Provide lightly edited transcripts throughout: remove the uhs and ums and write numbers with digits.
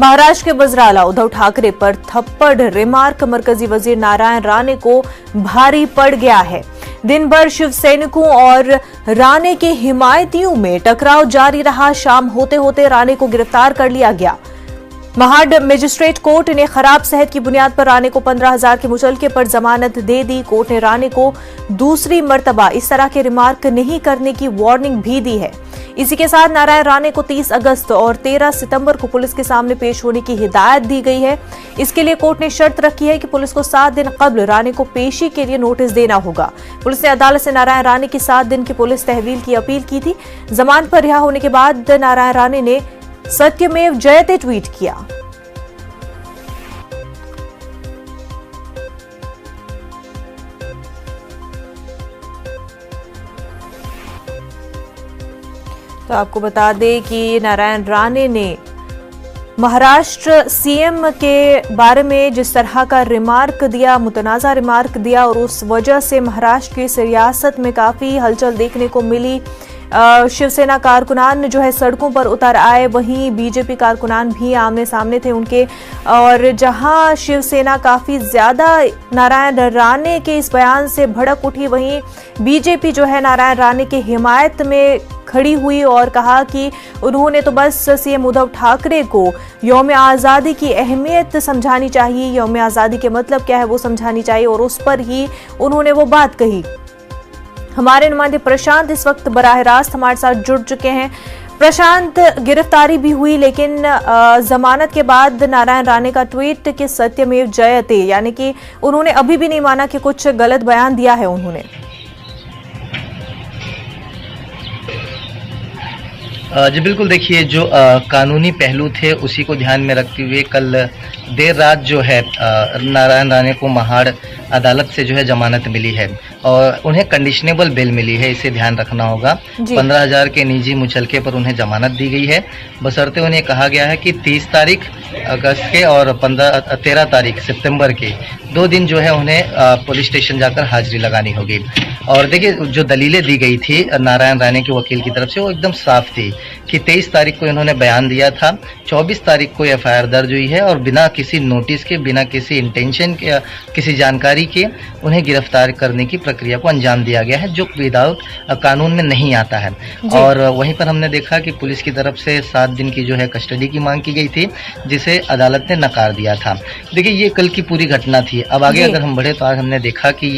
महाराष्ट्र के वज़ीर-ए-आला उद्धव ठाकरे पर थप्पड़ रिमार्क मरकजी वजीर नारायण राणे को भारी पड़ गया है। दिन भर शिव सैनिकों और राणे के हिमायतियों में टकराव जारी रहा। शाम होते होते राणे को गिरफ्तार कर लिया गया। महाड मजिस्ट्रेट कोर्ट ने खराब सेहत की बुनियाद पर राणे को 15,000 के मुचलके पर जमानत दे दी। कोर्ट ने राणे को दूसरी मर्तबा इस तरह के रिमार्क नहीं करने की वार्निंग भी दी है। इसी के साथ नारायण राणे को 30 अगस्त और 13 सितंबर को पुलिस के सामने पेश होने की हिदायत दी गई है। इसके लिए कोर्ट ने शर्त रखी है कि पुलिस को 7 दिन कबल राणे को पेशी के लिए नोटिस देना होगा। पुलिस ने अदालत से नारायण राणे की 7 दिन की पुलिस तहवील की अपील की थी। जमानत पर रिहा होने के बाद नारायण राणे ने सत्यमेव जयते ट्वीट किया। तो आपको बता दें कि नारायण राणे ने महाराष्ट्र सीएम के बारे में जिस तरह का रिमार्क दिया, मुतनाज़ा रिमार्क दिया, और उस वजह से महाराष्ट्र की सियासत में काफ़ी हलचल देखने को मिली। शिवसेना कारकुनान जो है सड़कों पर उतर आए, वहीं बीजेपी कारकुनान भी आमने सामने थे उनके। और जहां शिवसेना काफ़ी ज़्यादा नारायण राणे के इस बयान से भड़क उठी, वहीं बीजेपी जो है नारायण राणे के हिमायत में खड़ी हुई और कहा कि उन्होंने तो बस सीएम उद्धव ठाकरे को यौम आज़ादी की अहमियत समझानी चाहिए, यौम आज़ादी के मतलब क्या है वो समझानी चाहिए, और उस पर ही उन्होंने वो बात कही। हमारे नुमाइंदे प्रशांत इस वक्त बराह रास्त हमारे साथ जुड़ चुके हैं। प्रशांत, गिरफ्तारी भी हुई लेकिन जमानत के बाद नारायण राणे का ट्वीट कि सत्यमेव जयते, यानी कि उन्होंने अभी भी नहीं माना कि कुछ गलत बयान दिया है उन्होंने। जी बिल्कुल, देखिए जो कानूनी पहलू थे उसी को ध्यान में रखते हुए कल देर रात जो है नारायण राणे को महाड़ अदालत से जो है जमानत मिली है और उन्हें कंडीशनेबल बेल मिली है, इसे ध्यान रखना होगा। 15,000 के निजी मुचलके पर उन्हें जमानत दी गई है, बशर्ते उन्हें कहा गया है कि 30 तारीख अगस्त के और 13 तारीख सितंबर के 2 दिन जो है उन्हें पुलिस स्टेशन जाकर हाजिरी लगानी होगी। और देखिए जो दलीलें दी गई थी नारायण राणे के वकील की तरफ से वो एकदम साफ थी कि 23 तारीख को इन्होंने बयान दिया था, 24 तारीख को एफआईआर दर्ज हुई है और बिना किसी नोटिस के, बिना किसी इंटेंशन के, किसी जानकारी के उन्हें गिरफ्तार करने की प्रक्रिया को अंजाम दिया गया है, जो विदाउट कानून में नहीं आता है। और वहीं पर हमने देखा कि पुलिस की तरफ से 7 दिन की जो है कस्टडी की मांग की गई थी, जिसे अदालत ने नकार दिया था। देखिए ये कल की पूरी घटना थी। अब आगे अगर हम बढ़े तो आज हमने देखा कि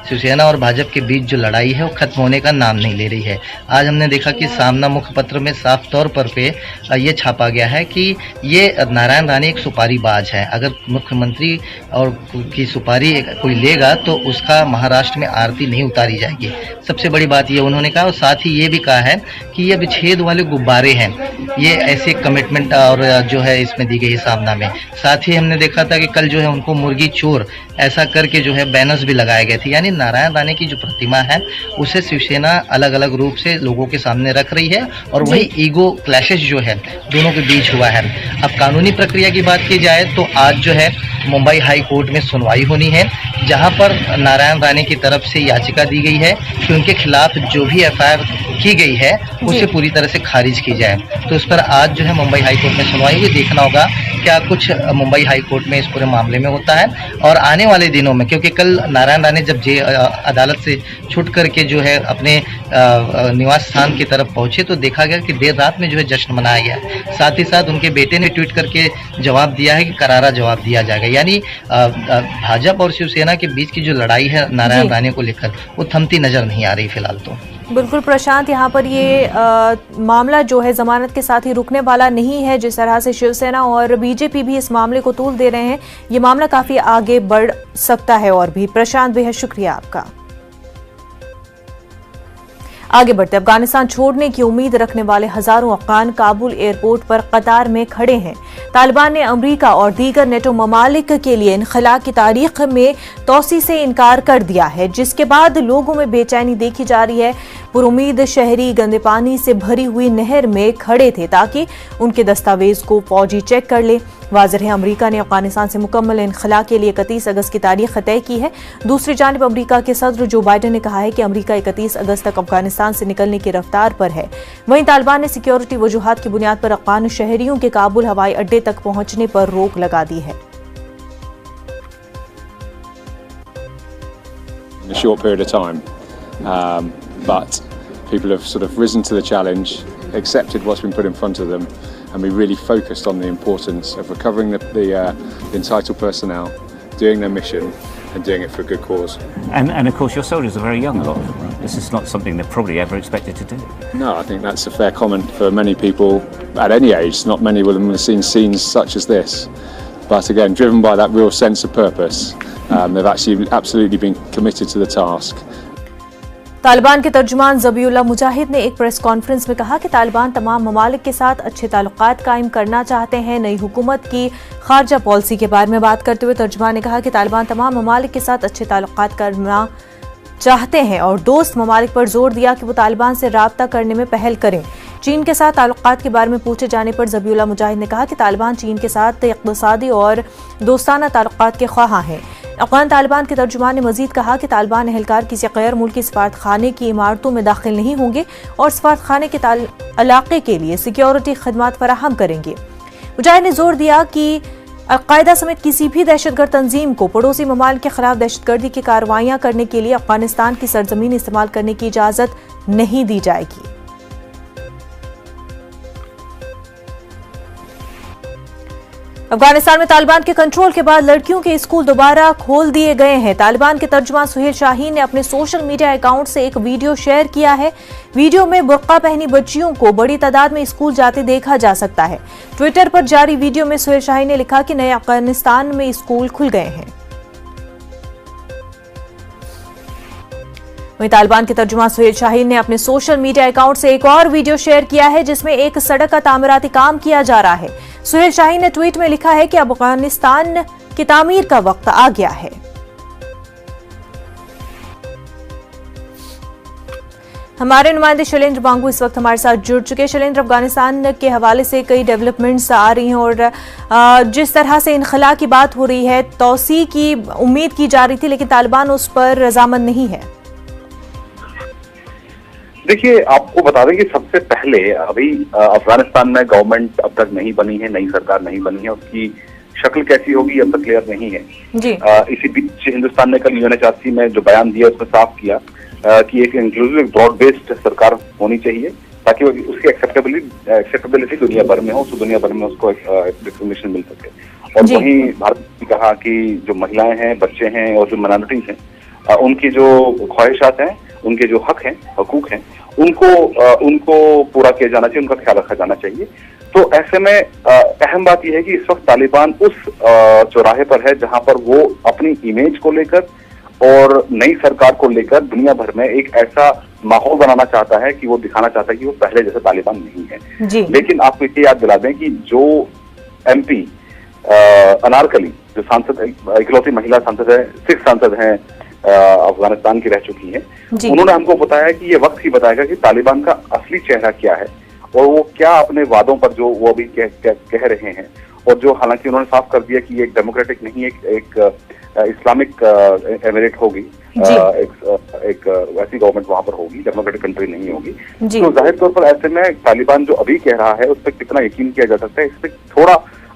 शिवसेना और भाजपा के बीच जो लड़ाई है वो खत्म होने का नाम नहीं ले रही है। आज हमने देखा कि सामना मुखपत्र में साफ तौर पर ये छापा गया है कि ये नारायण राणे एक सुपारीबाज है। अगर मुख्यमंत्री और की सुपारी कोई लेगा तो उसका महाराष्ट्र में आरती नहीं उतारी जाएगी। सबसे बड़ी बात ये उन्होंने कहा, और साथ ही ये भी कहा है कि ये विच्छेद वाले गुब्बारे हैं, ये ऐसे कमिटमेंट और जो है इसमें दी गई सामना में। साथ ही हमने देखा था कि कल जो है उनको मुर्गी चोर ऐसा करके जो है बैनर्स भी लगाए गए थे, यानी नारायण राणे की जो प्रतिमा है उसे शिवसेना अलग अलग रूप से लोगों के सामने रख रही है और वही ईगो क्लैशेस जो है दोनों के बीच हुआ है। अब कानूनी प्रक्रिया की बात की जाए तो आज जो है मुंबई हाई कोर्ट में सुनवाई होनी है, जहां पर नारायण राणे की तरफ से याचिका दी गई है कि उनके खिलाफ जो भी एफआईआर की गई है उसे पूरी तरह से खारिज की जाए। तो उस पर आज जो है मुंबई हाई कोर्ट में सुनवाई हुई। देखना होगा क्या कुछ मुंबई हाई कोर्ट में इस पूरे मामले में होता है। और आने वाले दिनों में, क्योंकि कल नारायण राणे जब अदालत से छूट करके जो है अपने निवास स्थान की तरफ पहुंचे तो देखा गया कि देर रात में जो है जश्न मनाया गया। साथ ही साथ उनके बेटे ने ट्वीट करके जवाब दिया है कि करारा जवाब दिया जाएगा। यानी भाजपा और शिवसेना के बीच की जो लड़ाई है नारायण राणे को लेकर वो थमती नजर नहीं आ रही फिलहाल तो। बिल्कुल प्रशांत, यहाँ पर ये मामला जो है जमानत के साथ ही रुकने वाला नहीं है। जिस तरह से शिवसेना और बीजेपी भी इस मामले को तूल दे रहे हैं, ये मामला काफी आगे बढ़ सकता है और भी। प्रशांत, बेहद शुक्रिया आपका। आगे बढ़ते अफगानिस्तान छोड़ने की उम्मीद रखने वाले हजारों अफगान काबुल एयरपोर्ट पर कतार में खड़े हैं। तालिबान ने अमेरिका और दीगर नेटो ममालिक के लिए इनखला की तारीख में तोसी से इनकार कर दिया है, जिसके बाद लोगों में बेचैनी देखी जा रही है। पुरुमीद शहरी गंदे पानी से भरी हुई नहर में खड़े थे ताकि उनके दस्तावेज को फौजी चेक कर ले। वाज़ेह है अमरीका ने अफगानिस्तान से मुकम्मल इनखला के लिए 31 अगस्त की तारीख तय की है। दूसरी जानिब अमरीका के सदर जो बाइडन ने कहा है कि अमरीका 31 अगस्त तक अफगानिस्तान से निकलने की रफ्तार पर है। वहीं तालिबान ने सिक्योरिटी वजूहात की बुनियाद पर अफगान शहरियों के काबुल हवाई अड्डे तक पहुंचने पर रोक लगा दी है। In a short period of time, but people have sort of risen to the challenge, accepted what's been put in front of them, and we really focused on the importance of recovering the entitled personnel, doing their mission, and doing it for a good cause. And of course, your soldiers are very young, a lot of them, right? This is not something they're probably ever expected to do. No, I think that's a fair comment for many people at any age. Not many will have seen scenes such as this. But again, driven by that real sense of purpose, they've actually absolutely been committed to the task. Taliban के तर्जुमान ज़बीउल्लाह मुजाहिद ने एक press conference में कहा कि तालिबान तमाम ममालिक के साथ अच्छे ताल्लुकात कायम करना चाहते हैं। नई हुकूमत की खारजा पॉलिसी के बारे में बात करते हुए तर्जुमान ने कहा कि तालिबान तमाम ममालिक के साथ अच्छे ताल्लुकात करना चाहते हैं और दोस्त ममालिक पर जोर दिया कि वो तालिबान से राब्ता करने में पहल करें। चीन के साथ ताल्लुकात के बारे में पूछे जाने पर ज़बीउल्लाह मुजाहिद ने कहा कि तालिबान चीन के साथ इक़्तिसादी और दोस्ताना ताल्लुकात के ख्वाहां हैं। अफ़गान तालिबान के तर्जुमान ने मजीद कहा कि तालिबान एहलकार किसी गैर मुल्की सफारत खाने की इमारतों में दाखिल नहीं होंगे और सफारत खाने के इलाके के लिए सिक्योरिटी खदमात फराहम करेंगे। मुजाहिद ने जोर दिया कि अल-कायदा समेत किसी भी दहशतगर्द तंजीम को पड़ोसी ममालिक के खिलाफ दहशतगर्दी की कार्रवाइयां करने के लिए अफगानिस्तान की सरजमीन इस्तेमाल करने की इजाजत नहीं दी जाएगी। अफगानिस्तान में तालिबान के कंट्रोल के बाद लड़कियों के स्कूल दोबारा खोल दिए गए हैं। तालिबान के तर्जुमान सुहेल शाहीन ने अपने सोशल मीडिया अकाउंट से एक वीडियो शेयर किया है। वीडियो में बुर्का पहनी बच्चियों को बड़ी तादाद में स्कूल जाते देखा जा सकता है। ट्विटर पर जारी वीडियो में सुहेल शाहीन ने लिखा कि नए अफगानिस्तान में स्कूल खुल गए हैं। वहीं तालिबान के तर्जुमान सुहेल शाहीन ने अपने सोशल मीडिया अकाउंट से एक और वीडियो शेयर किया है जिसमें एक सड़क का तामीराती काम किया जा रहा है। सुहेल शाहीन ने ट्वीट में लिखा है कि अब अफगानिस्तान की तामीर का वक्त आ गया है। हमारे नुमाइंदे शैलेंद्र बांगू इस वक्त हमारे साथ जुड़ चुके हैं। शैलेंद्र, अफगानिस्तान के हवाले से कई डेवलपमेंट्स आ रही हैं और जिस तरह से इनखला की बात हो रही है, तौसी की उम्मीद की जा रही थी लेकिन तालिबान उस पर रजामंद नहीं है। देखिए, आपको बता दें कि सबसे पहले अभी अफगानिस्तान में गवर्नमेंट अब तक नहीं बनी है, नई सरकार नहीं बनी है, उसकी शक्ल कैसी होगी अब तक क्लियर नहीं है जी। इसी बीच हिंदुस्तान ने कल यूएनएचआरसी में जो बयान दिया उसमें साफ किया कि एक इंक्लूसिव ब्रॉड बेस्ड सरकार होनी चाहिए ताकि उसकी एक्सेप्टेबिलिटी दुनिया भर में हो, तो दुनिया भर में उसको रिकॉग्निशन मिल सके। और वहीं भारत ने कहा कि जो महिलाएं हैं, बच्चे हैं और जो माइनॉरिटीज हैं, उनकी जो ख्वाहिशात हैं, उनके जो हकूक हैं, उनको पूरा किया जाना चाहिए, उनका ख्याल रखा जाना चाहिए। तो ऐसे में अहम बात यह है कि इस वक्त तालिबान उस चौराहे पर है जहां पर वो अपनी इमेज को लेकर और नई सरकार को लेकर दुनिया भर में एक ऐसा माहौल बनाना चाहता है कि वो दिखाना चाहता है कि वो पहले जैसे तालिबान नहीं है जी। लेकिन आपको ये याद दिला दें कि जो एमपी अनारकली, जो सांसद, इकलौती महिला सांसद है, सिख सांसद है, अफगानिस्तान की रह चुकी हैं, उन्होंने हमको बताया कि ये वक्त ही बताएगा कि तालिबान का असली चेहरा क्या है और वो क्या अपने वादों पर जो वो अभी कह रहे हैं, और जो हालांकि उन्होंने साफ कर दिया कि ये एक डेमोक्रेटिक नहीं, एक इस्लामिक एमिरेट होगी, एक वैसी गवर्नमेंट वहां पर होगी, डेमोक्रेटिक कंट्री नहीं होगी। तो जाहिर तौर पर ऐसे में तालिबान जो अभी कह रहा है उस पर कितना यकीन किया जा सकता है, इस पर थोड़ा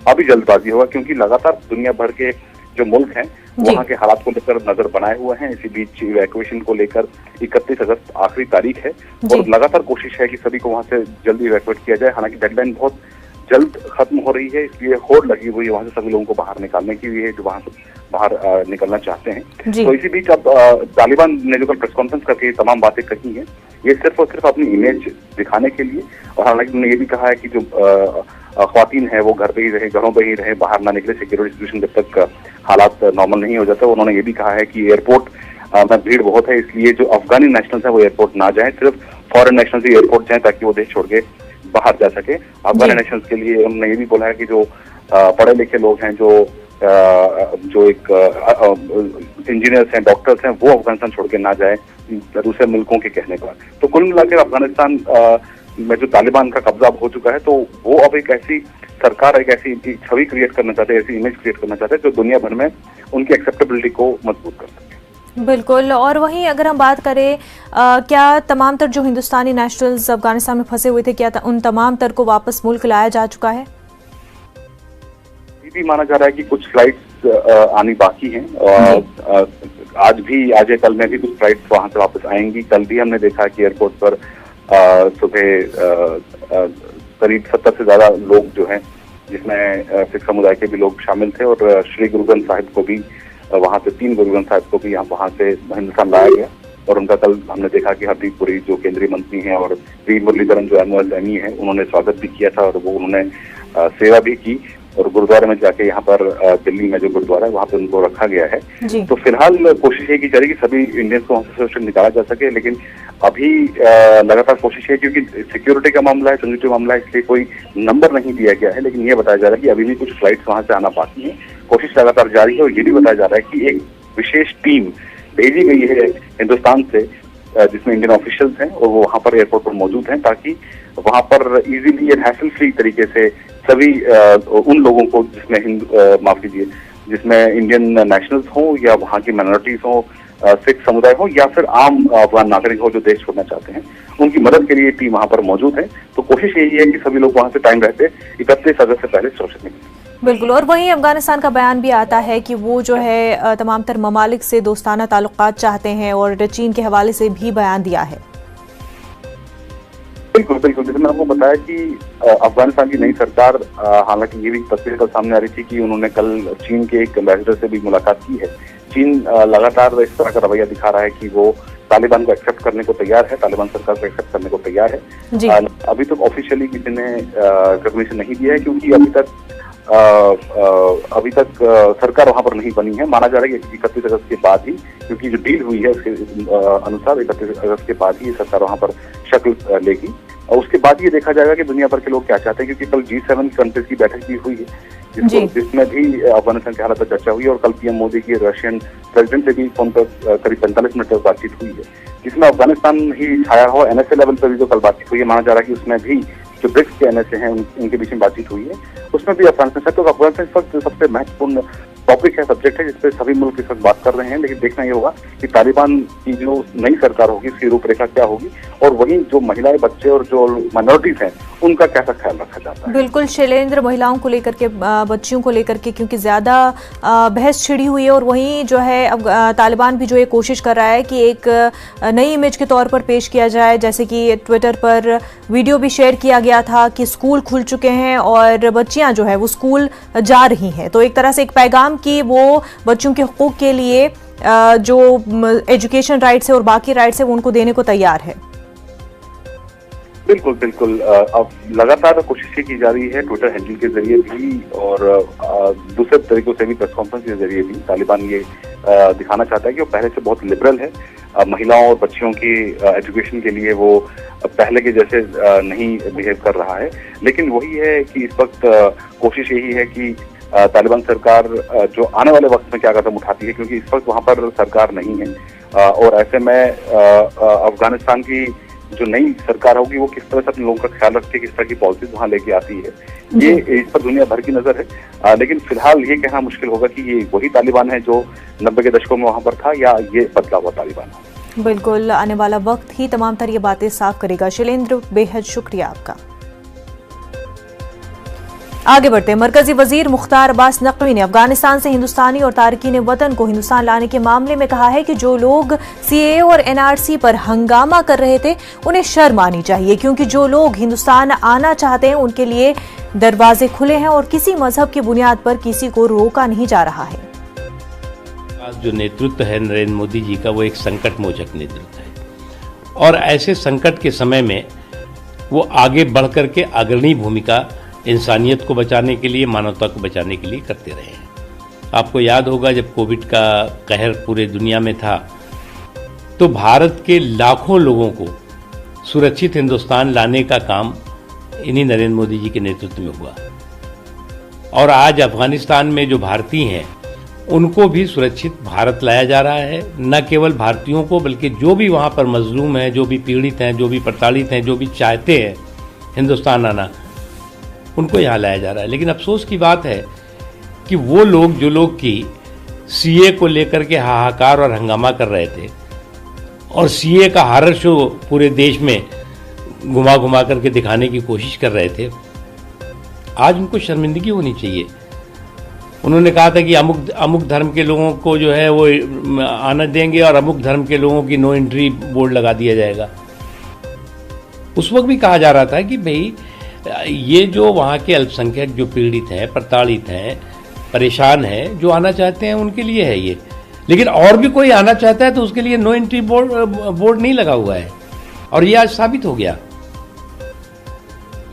अभी जल्दबाजी होगा, क्योंकि लगातार दुनिया भर के जो मुल्क हैं वहाँ के हालात को लेकर नजर बनाए हुए हैं। इसी बीच इवैक्यूएशन को लेकर 31 अगस्त आखिरी तारीख है और लगातार कोशिश है कि सभी को वहाँ से जल्दी इवैक्यूएट किया जाए। हालांकि डेडलाइन बहुत जल्द खत्म हो रही है, इसलिए होड़ लगी हुई है वहाँ से सभी लोगों को बाहर निकालने की भी है जो वहाँ से बाहर निकलना चाहते हैं। तो इसी बीच अब तालिबान ने जो कल प्रेस कॉन्फ्रेंस करके तमाम बातें कही हैं, ये सिर्फ और सिर्फ अपनी इमेज दिखाने के लिए, और हालांकि उन्होंने ये भी कहा है कि जो ख्वातीन है वो घर पे ही रहे, घरों पे ही रहे, बाहर ना निकले, सिक्योरिटी सिचुएशन जब तक हालात नॉर्मल नहीं हो जाता। उन्होंने ये भी कहा है कि एयरपोर्ट में भीड़ बहुत है, इसलिए जो अफगानी नेशनल्स हैं वो एयरपोर्ट ना जाएं, सिर्फ फॉरेन नेशनल्स ही एयरपोर्ट जाएं ताकि वो देश छोड़ के बाहर जा सके। अफगानी नेशनल्स के लिए उन्होंने ये भी बोला है कि जो पढ़े लिखे लोग हैं, जो एक इंजीनियर्स हैं, डॉक्टर्स हैं, वो अफगानिस्तान छोड़ के ना जाए दूसरे मुल्कों के कहने पर। तो कुल मिलाकर अफगानिस्तान में जो तालिबान का कब्जा हो चुका है, तो वो अब एक ऐसी सरकार एक ऐसी छवि क्रिएट करना चाहते हैं, ऐसी इमेज क्रिएट करना चाहते हैं जो दुनिया भर में उनकी एक्सेप्टेबिलिटी को मजबूत कर सके। बिल्कुल। और वहीं अगर हम बात करें क्या तमाम तर जो हिंदुस्तानी नेशनल्स अफगानिस्तान में फंसे हुए थे, क्या उन तमाम तर को वापस मुल्क लाया जा चुका है? ये भी माना जा रहा है कि कुछ फ्लाइट्स आनी बाकी हैं और आज या कल में भी कुछ फ्लाइट्स वहां से वापस आएंगी। कल भी हमने देखा कि एयरपोर्ट पर सुबह करीब 70 से ज्यादा लोग जो हैं, जिसमें सिख समुदाय के भी लोग शामिल थे, और श्री गुरु ग्रंथ साहिब को भी वहां से 3 गुरु ग्रंथ साहिब को भी वहां से हिंदुस्तान लाया गया। और उनका कल हमने देखा कि हरदीप पुरी जो केंद्रीय मंत्री हैं और वी मुरलीधरन जो MOSME है, उन्होंने स्वागत भी किया था और वो उन्होंने सेवा भी की और गुरुद्वारे में जाके यहाँ पर दिल्ली में जो गुरुद्वारा है वहाँ पे उनको रखा गया है। तो फिलहाल कोशिश ये की जा रही है कि सभी इंडियंस को वहाँ से निकाला जा सके, लेकिन अभी लगातार कोशिश है, क्योंकि सिक्योरिटी का मामला है, सेंसिटिव मामला है, इसलिए कोई नंबर नहीं दिया गया है। लेकिन ये बताया जा रहा है कि अभी भी कुछ फ्लाइट्स वहाँ से आना बाकी है, कोशिश लगातार जारी है। और ये भी बताया जा रहा है कि एक विशेष टीम भेजी गई है हिंदुस्तान से, जिसमें इंडियन ऑफिशियल्स हैं और वो वहाँ पर एयरपोर्ट पर मौजूद हैं, ताकि वहाँ पर इजीली एंड हैसल फ्री तरीके से सभी उन लोगों को जिसमें इंडियन नेशनल्स हों या वहाँ की माइनॉरिटीज हों, सिख समुदाय हो या फिर आम अफगान नागरिक हो जो देश छोड़ना चाहते हैं, उनकी मदद के लिए टीम वहाँ पर मौजूद है। तो कोशिश यही है कि सभी लोग वहाँ से टाइम रहते 31 अगस्त से पहले सुरक्षित निकलें। बिल्कुल। और वहीं अफगानिस्तान का बयान भी आता है कि वो जो है तमाम तर ममालिक से दोस्ताना ताल्लुकात चाहते हैं और चीन के हवाले से भी बयान दिया है। बिल्कुल बिल्कुल, जैसे मैंने आपको बताया कि अफगानिस्तान की नई सरकार, हालांकि ये भी तस्वीर कल सामने आ रही थी कि उन्होंने कल चीन के एक एम्बेसडर से भी मुलाकात की है। चीन लगातार इस तरह का रवैया दिखा रहा है कि वो तालिबान को एक्सेप्ट करने को तैयार है, तालिबान सरकार को एक्सेप्ट करने को तैयार है। अभी तक ऑफिशियली किसी ने रिकॉग्निशन नहीं दिया है, क्योंकि अभी तक सरकार वहां पर नहीं बनी है। माना जा रहा है कि 31 अगस्त के बाद ही, क्योंकि जो डील हुई है उसके अनुसार 31 अगस्त के बाद ही सरकार वहां पर शक्ल लेगी और उसके बाद ये देखा जाएगा कि दुनिया भर के लोग क्या चाहते हैं। क्योंकि कल G7 कंट्रीज की बैठक भी हुई है, जिसमें भी अफगानिस्तान के हालात पर चर्चा हुई और कल PM मोदी की रशियन प्रेसिडेंट से भी फोन पर करीब 45 मिनट तक बातचीत हुई है, जिसमें अफगानिस्तान ही छाया हो। NSA लेवल पर भी जो कल बातचीत हुई है, माना जा रहा है कि उसमें भी जो ब्रिक्स के NSA हैं उनके बीच में बातचीत हुई है, उसमें भी अफगानिस्तान तो अफगानिस्तान इस वक्त सबसे महत्वपूर्ण टॉपिक है, सब्जेक्ट है, जिसपे सभी मुल्क इस वक्त बात कर रहे हैं। लेकिन देखना ये होगा कि तालिबान की जो नई सरकार होगी उसकी रूपरेखा क्या होगी और वहीं जो महिलाएं, बच्चे और जो माइनॉरिटीज हैं उनका कैसा ख्याल रखा जाता है। बिल्कुल शैलेंद्र, महिलाओं को लेकर के, बच्चियों को लेकर के क्योंकि ज्यादा बहस छिड़ी हुई है और वहीं जो है अब तालिबान भी जो है कोशिश कर रहा है कि एक नई इमेज के तौर पर पेश किया जाए। जैसे कि ट्विटर पर वीडियो भी शेयर किया गया था कि स्कूल खुल चुके हैं और बच्चियां जो है वो स्कूल जा रही हैं, तो एक तरह से एक पैगाम कि वो बच्चों के हुकूक के लिए जो एजुकेशन राइट्स है और बाकी राइट्स है वो उनको देने को तैयार है। बिल्कुल बिल्कुल, अब लगातार कोशिशें की जा रही है ट्विटर हैंडल के जरिए भी और दूसरे तरीकों से भी, प्रेस कॉन्फ्रेंस के जरिए भी। तालिबान ये दिखाना चाहता है कि वो पहले से बहुत लिबरल है, महिलाओं और बच्चियों की एजुकेशन के लिए वो पहले के जैसे नहीं बिहेव कर रहा है। लेकिन वही है कि इस वक्त कोशिश यही है कि तालिबान सरकार जो आने वाले वक्त में क्या कदम उठाती है, क्योंकि इस वक्त वहाँ पर सरकार नहीं है और ऐसे में अफगानिस्तान की जो नई सरकार होगी वो किस तरह से अपने लोगों का ख्याल रखती है, किस तरह की पॉलिसीज वहाँ लेके आती है, ये इस पर दुनिया भर की नजर है। लेकिन फिलहाल ये कहना मुश्किल होगा कि ये वही तालिबान है जो 90 के दशकों में वहाँ पर था या ये बदला हुआ तालिबान है। बिल्कुल, आने वाला वक्त ही तमाम तर ये बातें साफ करेगा। शैलेंद्र, बेहद शुक्रिया आपका। आगे बढ़ते हैं। मरकजी वजीर मुख्तार अब्बास नकवी ने अफगानिस्तान से हिंदुस्तानी और तारकीन वतन को हिंदुस्तान लाने के मामले में कहा है कि जो लोग CAA और NRC पर हंगामा कर रहे थे उन्हें शर्म आनी चाहिए, क्योंकि जो लोग हिंदुस्तान आना चाहते हैं उनके लिए दरवाजे खुले हैं और किसी मजहब की बुनियाद पर किसी को रोका नहीं जा रहा है। जो नेतृत्व है नरेंद्र मोदी जी का, वो एक संकट मोचक नेतृत्व है और ऐसे संकट के समय में वो आगे बढ़ करके अग्रणी भूमिका इंसानियत को बचाने के लिए, मानवता को बचाने के लिए करते रहे हैं। आपको याद होगा जब कोविड का कहर पूरे दुनिया में था तो भारत के लाखों लोगों को सुरक्षित हिंदुस्तान लाने का काम इन्हीं नरेंद्र मोदी जी के नेतृत्व में हुआ और आज अफगानिस्तान में जो भारतीय हैं उनको भी सुरक्षित भारत लाया जा रहा है। न केवल भारतीयों को बल्कि जो भी वहाँ पर मजलूम हैं, जो भी पीड़ित हैं, जो भी प्रताड़ित हैं, जो भी चाहते हैं हिंदुस्तान आना, उनको यहाँ लाया जा रहा है। लेकिन अफसोस की बात है कि वो लोग जो लोग की सीए को लेकर के हाहाकार और हंगामा कर रहे थे और सीए का हॉरर शो पूरे देश में घुमा घुमा करके दिखाने की कोशिश कर रहे थे, आज उनको शर्मिंदगी होनी चाहिए। उन्होंने कहा था कि अमुक धर्म के लोगों को जो है वो आना देंगे और अमुक धर्म के लोगों की नो एंट्री बोर्ड लगा दिया जाएगा। उस वक्त भी कहा जा रहा था कि भाई ये जो वहाँ के अल्पसंख्यक जो पीड़ित हैं, प्रताड़ित हैं, परेशान हैं, जो आना चाहते हैं उनके लिए है ये, लेकिन और भी कोई आना चाहता है तो उसके लिए नो एंट्री बोर्ड नहीं लगा हुआ है और ये आज साबित हो गया।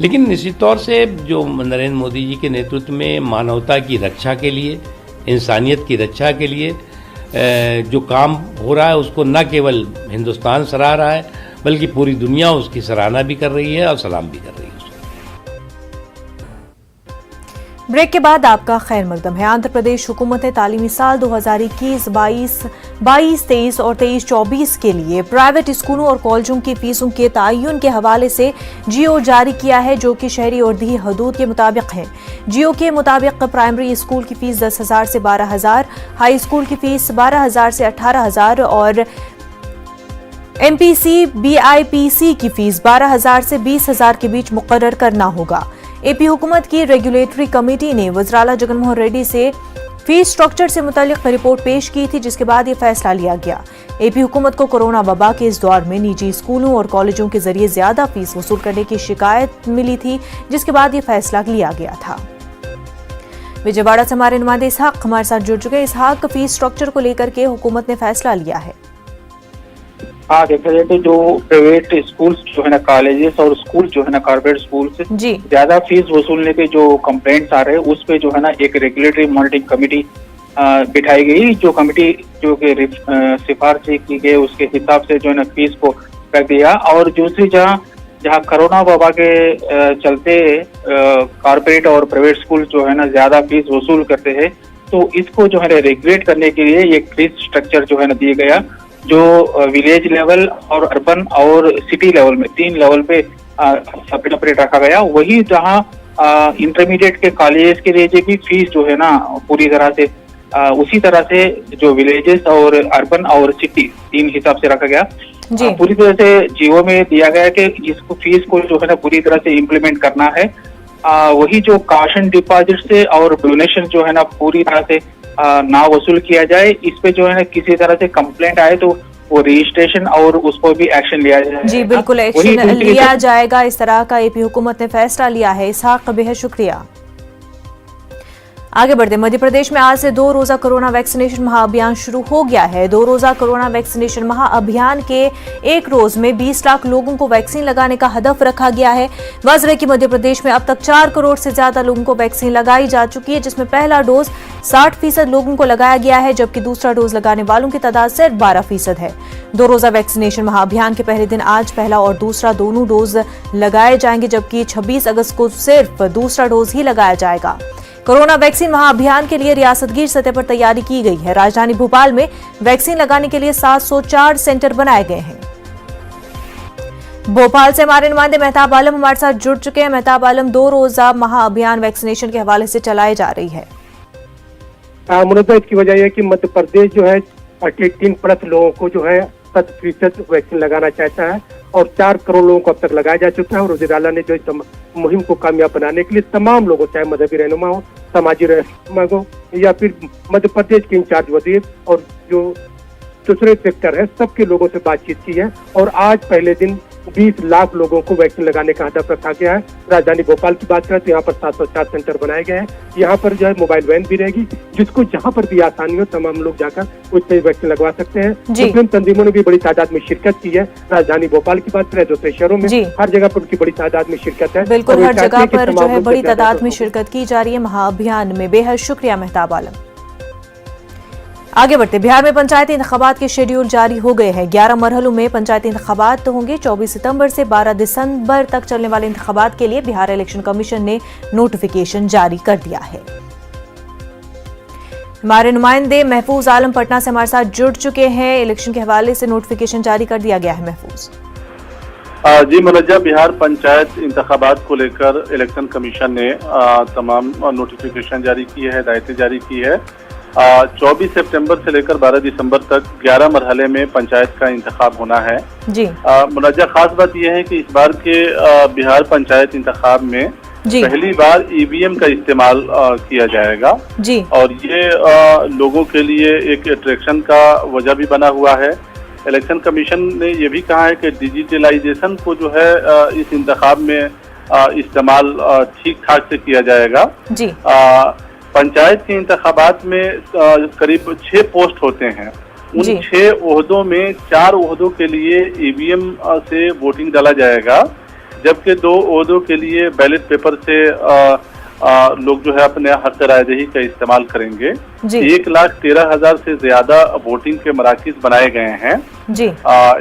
लेकिन निश्चित तौर से जो नरेंद्र मोदी जी के नेतृत्व में मानवता की रक्षा के लिए, इंसानियत की रक्षा के लिए जो काम हो रहा है उसको न केवल हिंदुस्तान सराह रहा है बल्कि पूरी दुनिया उसकी सराहना भी कर रही है और सलाम भी कर रही है। ब्रेक के बाद आपका खैर मकदम है। आंध्र प्रदेश हुकूमत ने तालीमी साल 2021-22-23 और 23-24 के लिए प्राइवेट स्कूलों और कॉलेजों की फीसों के तयन के हवाले से जियो जारी किया है, जो कि शहरी और दी हदूद के मुताबिक है। जियो के मुताबिक प्राइमरी स्कूल की फीस 10,000 से 12,000, हाई स्कूल की फीस 12,000 से 18,000 और एमपीसी बीआईपीसी की फीस 12,000 से 20,000 के बीच मुकर्रर करना होगा। एपी हुकूमत की रेगुलेटरी कमेटी ने वज़ीर-ए-आला जगनमोहन रेड्डी से फीस स्ट्रक्चर से मुतालिक रिपोर्ट पेश की थी, जिसके बाद ये फैसला लिया गया। एपी हुकूमत को कोरोना वबा के इस दौर में निजी स्कूलों और कॉलेजों के जरिए ज्यादा फीस वसूल करने की शिकायत मिली थी, जिसके बाद ये फैसला लिया गया था। विजयवाड़ा से हमारे नुमाइंदे इसहाक हमारे साथ जुड़ चुके हैं। इसहाक, फीस स्ट्रक्चर को लेकर के हुकूमत ने फैसला लिया है। हाँ, देखा जाए तो जो प्राइवेट स्कूल्स जो है ना, कॉलेजेस और स्कूल जो है ना, कॉर्पोरेट स्कूल से ज्यादा फीस वसूलने के जो कंप्लेंट्स आ रहे हैं उस पे जो है ना एक रेगुलेटरी मॉनिटरिंग कमेटी बिठाई गई। जो कमेटी जो कि सिफारिश की गई उसके हिसाब से जो है ना फीस को रख दिया। और दूसरी जहाँ कोरोना वबा के चलते कॉर्पोरेट और प्राइवेट स्कूल जो है ना ज्यादा फीस वसूल करते हैं, तो इसको जो है ना रेगुलेट करने के लिए एक फीस स्ट्रक्चर जो है ना दिया गया, जो विलेज लेवल और अर्बन और सिटी लेवल में 3 लेवल पे सेपरेट रखा गया। वही जहां इंटरमीडिएट के कॉलेजेस के लिए भी फीस जो है ना पूरी तरह से उसी तरह से जो विलेजेस और अर्बन और सिटी 3 हिसाब से रखा गया। पूरी तरह से जियो में दिया गया कि इसको फीस को जो है ना पूरी तरह से इम्प्लीमेंट करना है। वही जो काशन डिपॉजिट से और डोनेशन जो है ना पूरी तरह से ना वसूल किया जाए। इस पे जो है ना किसी तरह से कंप्लेंट आए तो वो रजिस्ट्रेशन और उस पर भी एक्शन लिया जाएगा। जी बिल्कुल, एक्शन लिया जाएगा। इस तरह का एपी हुकूमत ने फैसला लिया है। इसहाक, बेहद शुक्रिया। आगे बढ़ते, मध्य प्रदेश में आज से 2 रोजा कोरोना वैक्सीनेशन महाअभियान शुरू हो गया है। 2 रोजा कोरोना वैक्सीनेशन महाअभियान के एक रोज में 20 लाख लोगों को वैक्सीन लगाने का हदफ रखा गया है। वाज़ेह है कि मध्य प्रदेश में अब तक 4 करोड़ से ज्यादा लोगों को वैक्सीन लगाई जा चुकी है, जिसमें पहला डोज 60% लोगों को लगाया गया है, जबकि दूसरा डोज लगाने वालों की तादाद सिर्फ 12% है। 2 रोजा वैक्सीनेशन महाअभियान के पहले दिन आज पहला और दूसरा दोनों डोज लगाए जाएंगे, जबकि 26 अगस्त को सिर्फ दूसरा डोज ही लगाया जाएगा। कोरोना वैक्सीन महाअभियान के लिए रियासतगीर सतह पर तैयारी की गई है। राजधानी भोपाल में वैक्सीन लगाने के लिए 704 सेंटर बनाए गए हैं। भोपाल से हमारे नुमाइंदे मेहताब आलम हमारे साथ जुड़ चुके हैं। मेहताब आलम, 2 रोजा महाअभियान वैक्सीनेशन के हवाले से चलाई जा रही है। मुनव्वर, इसकी वजह यह कि मध्य प्रदेश जो है 18+ लोगों को जो है 100% वैक्सीन लगाना चाहता है और 4 करोड़ लोगों को अब तक लगाया जा चुका है। और वज़ीर-ए-आला ने जो इस मुहिम को कामयाब बनाने के लिए तमाम लोगों, चाहे मजहबी रहनुमा हो, समाजी रहनुमा हो या फिर मध्य प्रदेश के इंचार्ज वजीर और जो दूसरे सेक्टर है, सबके लोगों से बातचीत की है। और आज पहले दिन 20 लाख लोगों को वैक्सीन लगाने का हदफ रखा गया है। राजधानी भोपाल की बात करें तो यहाँ पर 704 सेंटर बनाए गए हैं। यहाँ पर जो है मोबाइल वैन भी रहेगी, जिसको जहाँ पर भी आसानी हो तमाम लोग जाकर उससे वैक्सीन लगवा सकते हैं। मुस्लिम तंजीमों ने भी बड़ी तादाद में शिरकत की है। राजधानी भोपाल की बात करें, दूसरे शहरों में हर जगह पर उनकी बड़ी तादाद में शिरकत है। बिल्कुल, हर जगह पर जो है बड़ी तादाद में शिरकत की जा रही है महाअभियान में। बेहद शुक्रिया मेहताब आलम। आगे बढ़ते, बिहार में पंचायती इंतखाबात के शेड्यूल जारी हो गए हैं। 11 मरहलों में पंचायती इंतखाबात होंगे। 24 सितंबर से 12 दिसंबर तक चलने वाले इंतखाबात के लिए बिहार इलेक्शन कमीशन ने नोटिफिकेशन जारी कर दिया है। हमारे नुमाइंदे महफूज आलम पटना से हमारे साथ जुड़ चुके हैं। इलेक्शन के हवाले से नोटिफिकेशन जारी कर दिया गया है। महफूज, जी मुनज्जा, बिहार पंचायत इंतखाबात को लेकर इलेक्शन कमीशन ने तमाम नोटिफिकेशन जारी की है, हिदायतें जारी की है। 24 सितंबर से लेकर 12 दिसंबर तक 11 मरहले में पंचायत का इंतखाब होना है। जी मुनज्जा, खास बात यह है कि इस बार के बिहार पंचायत इंतखाब में पहली बार ईवीएम का इस्तेमाल किया जाएगा जी। और ये लोगों के लिए एक अट्रैक्शन का वजह भी बना हुआ है। इलेक्शन कमीशन ने ये भी कहा है कि डिजिटलाइजेशन को जो है इस इंतखाब में इस्तेमाल ठीक ठाक से किया जाएगा जी। पंचायत के इंतखाबात में करीब 6 पोस्ट होते हैं। उन 6 ओहदों में 4 ओहदों के लिए ईवीएम से वोटिंग डाला जाएगा, जबकि 2 ओहदों के लिए बैलेट पेपर से लोग जो है अपने हक रायदही का इस्तेमाल करेंगे। 1,13,000 से ज्यादा वोटिंग के मराकिज बनाए गए हैं जी।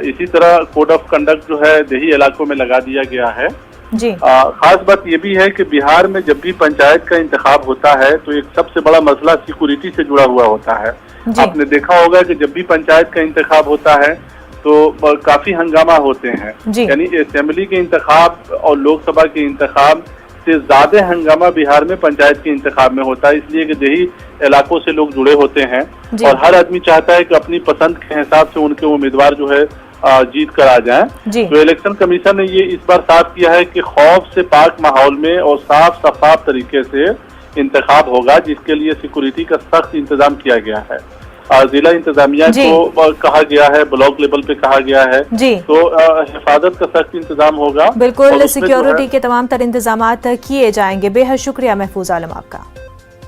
इसी तरह कोड ऑफ कंडक्ट जो है देही इलाकों में लगा दिया गया है जी। खास बात ये भी है कि बिहार में जब भी पंचायत का इंतखाब होता है तो एक सबसे बड़ा मसला सिक्योरिटी से जुड़ा हुआ होता है। आपने देखा होगा कि जब भी पंचायत का इंतखाब होता है तो काफी हंगामा होते हैं, यानी असेंबली के इंतखाब और लोकसभा के इंतखाब से ज्यादा हंगामा बिहार में पंचायत के इंतखाब में होता है, इसलिए कि देही इलाकों से लोग जुड़े होते हैं और हर आदमी चाहता है कि अपनी पसंद के हिसाब से उनके उम्मीदवार जो है जीत कर आ जाएं। तो इलेक्शन कमीशन ने ये इस बार साफ किया है कि खौफ से पाक माहौल में और साफ शफाफ तरीके से इंतखाब होगा, जिसके लिए सिक्योरिटी का सख्त इंतजाम किया गया है। जिला इंतजामिया को कहा गया है, ब्लॉक लेवल पे कहा गया है जी। तो हिफाजत का सख्त इंतजाम होगा। बिल्कुल, सिक्योरिटी के तमाम तर इंतजाम किए जाएंगे। बेहद शुक्रिया महफूज आलम आपका।